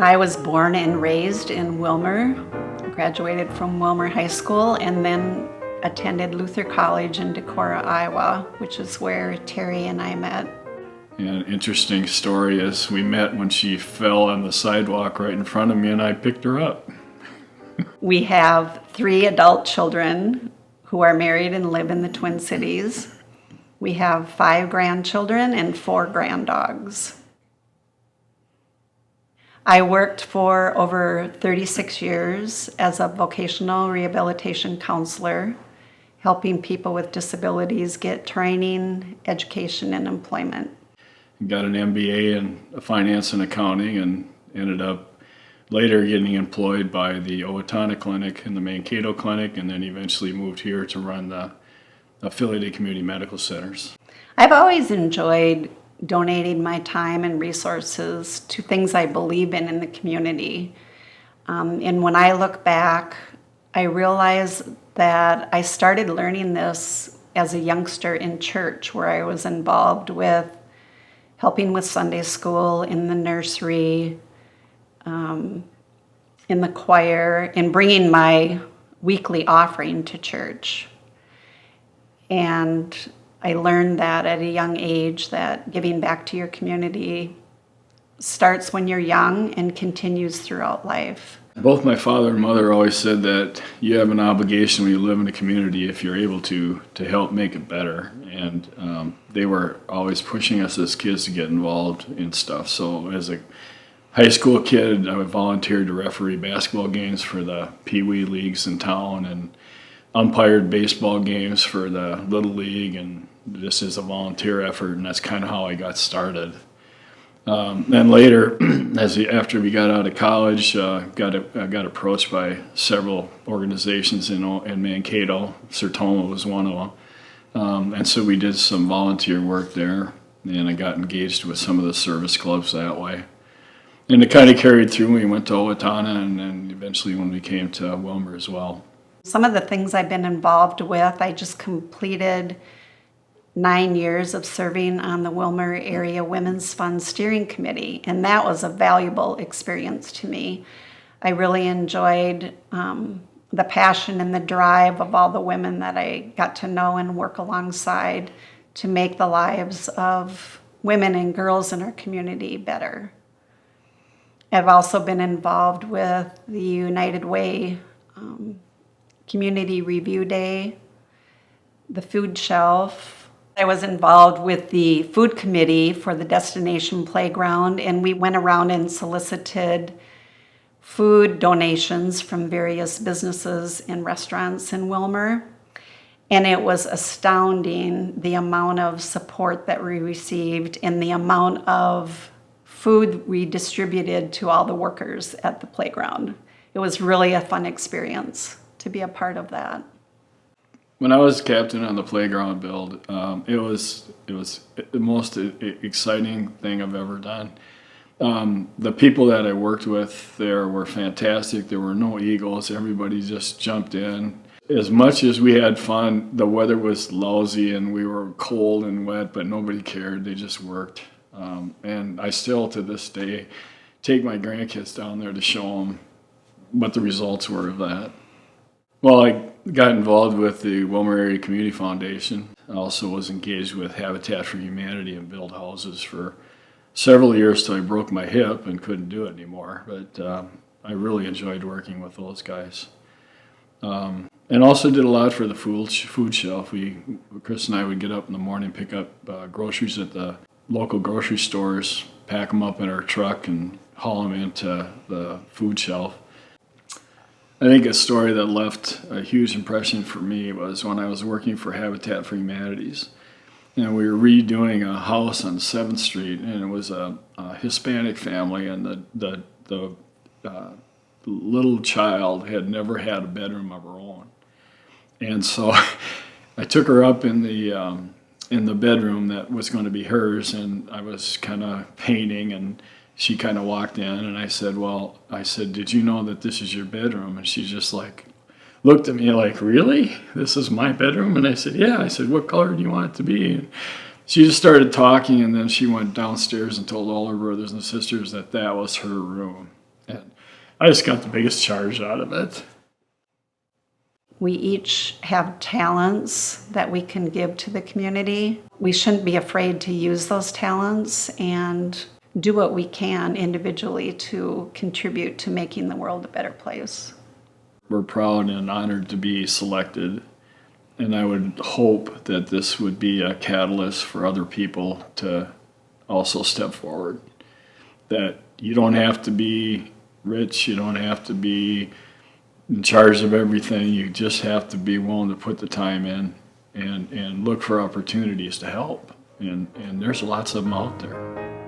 I was born and raised in Wilmer, graduated from Wilmer High School, and then attended Luther College in Decorah, Iowa, which is where Terry and I met. An interesting story is we met when she fell on the sidewalk right in front of me and I picked her up. We have 3 adult children who are married and live in the Twin Cities. We have 5 grandchildren and 4 granddogs. I worked for over 36 years as a vocational rehabilitation counselor, helping people with disabilities get training, education, and employment. Got an MBA in finance and accounting and ended up later getting employed by the Owatonna Clinic and the Mankato Clinic, and then eventually moved here to run the affiliated community medical centers. I've always enjoyed donating my time and resources to things I believe in the community. And when I look back, I realize that I started learning this as a youngster in church, where I was involved with helping with Sunday school, in the nursery, in the choir, and bringing my weekly offering to church. And I learned that at a young age, that giving back to your community starts when you're young and continues throughout life. Both my father and mother always said that you have an obligation when you live in a community, if you're able to help make it better. And they were always pushing us as kids to get involved in stuff. So as a high school kid, I volunteered to referee basketball games for the Pee Wee leagues in town, and umpired baseball games for the Little League, and just as a volunteer effort, and that's kind of how I got started. Then later, after we got out of college, I got approached by several organizations in Mankato. Sertoma was one of them. And so we did some volunteer work there, and I got engaged with some of the service clubs that way. And it kind of carried through. We went to Owatonna, and then eventually when we came to Wilmer as well. Some of the things I've been involved with, I just completed 9 years of serving on the Wilmer Area Women's Fund Steering Committee, and that was a valuable experience to me. I really enjoyed the passion and the drive of all the women that I got to know and work alongside to make the lives of women and girls in our community better. I've also been involved with the United Way Community Review Day, the food shelf. I was involved with the food committee for the Destination Playground, and we went around and solicited food donations from various businesses and restaurants in Wilmer. And it was astounding the amount of support that we received and the amount of food we distributed to all the workers at the playground. It was really a fun experience to be a part of that. When I was captain on the playground build, it was the most exciting thing I've ever done. The people that I worked with there were fantastic. There were no egos. Everybody just jumped in. As much as we had fun, the weather was lousy and we were cold and wet, but nobody cared. They just worked. And I still, to this day, take my grandkids down there to show them what the results were of that. Well, I got involved with the Wilmer Area Community Foundation. I also was engaged with Habitat for Humanity and built houses for several years till I broke my hip and couldn't do it anymore. But I really enjoyed working with those guys. And also did a lot for the food shelf. Kris and I would get up in the morning, pick up groceries at the local grocery stores, pack them up in our truck, and haul them into the food shelf. I think a story that left a huge impression for me was when I was working for Habitat for Humanities. And we were redoing a house on 7th Street, and it was a Hispanic family, and the little child had never had a bedroom of her own. And so I took her up in the bedroom that was going to be hers, and I was kind of painting, and she kind of walked in, and I said, did you know that this is your bedroom? And she just looked at me like, really? This is my bedroom? And I said, yeah. I said, what color do you want it to be? And she just started talking, and then she went downstairs and told all her brothers and sisters that that was her room. I just got the biggest charge out of it. We each have talents that we can give to the community. We shouldn't be afraid to use those talents and do what we can individually to contribute to making the world a better place. We're proud and honored to be selected, and I would hope that this would be a catalyst for other people to also step forward. That you don't have to be rich, you don't have to be in charge of everything, you just have to be willing to put the time in and look for opportunities to help. And there's lots of them out there.